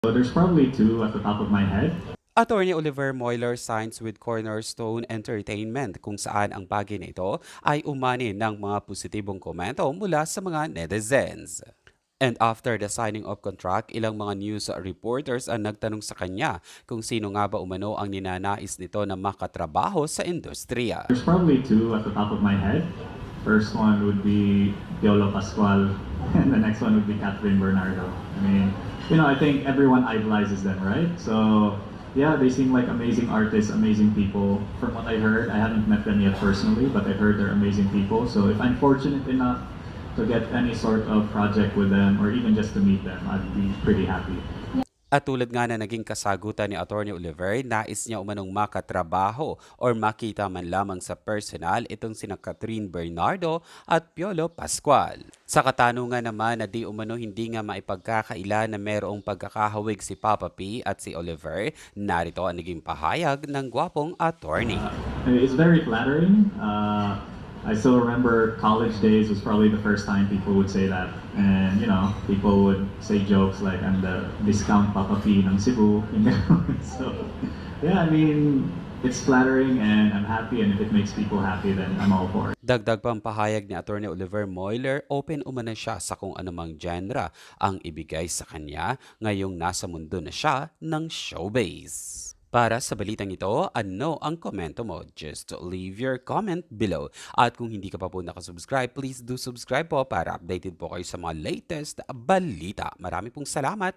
So there's probably two at the top of my head. Attorney Oliver Moyler signs with Cornerstone Entertainment kung saan ang bagay na ito ay umani ng mga positibong komento mula sa mga netizens. And after the signing of contract, ilang mga news reporters ang nagtanong sa kanya kung sino nga ba umano ang ninanais nito na makatrabaho sa industriya. There's probably two at the top of my head. First one would be Piolo Pascual, and the next one would be Catherine Bernardo. I mean, I think everyone idolizes them, right? So, yeah, they seem like amazing artists, amazing people. From what I heard, I haven't met them yet personally, but I heard they're amazing people. So, if I'm fortunate enough to get any sort of project with them, or even just to meet them, I'd be pretty happy. At tulad nga na naging kasagutan ni Atty. Oliver, nais niya umanong makatrabaho or makita man lamang sa personal itong sina Catherine Bernardo at Piolo Pascual. Sa katanungan naman na di umano hindi nga maipagkakaila na merong pagkakahawig si Papa P at si Oliver, narito ang naging pahayag ng gwapong attorney. It's very flattering. I still remember college days was probably the first time people would say that. And, people would say jokes like, I'm the discount Papa P ng Cebu. So, yeah, I mean, it's flattering and I'm happy. And if it makes people happy, then I'm all for it. Dagdag pang pahayag ni Atty. Oliver Moyler, open umana siya sa kung anumang genre ang ibigay sa kanya ngayong nasa mundo na siya ng showbiz. Para sa balitang ito, ano ang komento mo? Just leave your comment below. At kung hindi ka pa po nakasubscribe, please do subscribe po para updated po kayo sa mga latest balita. Marami pong salamat!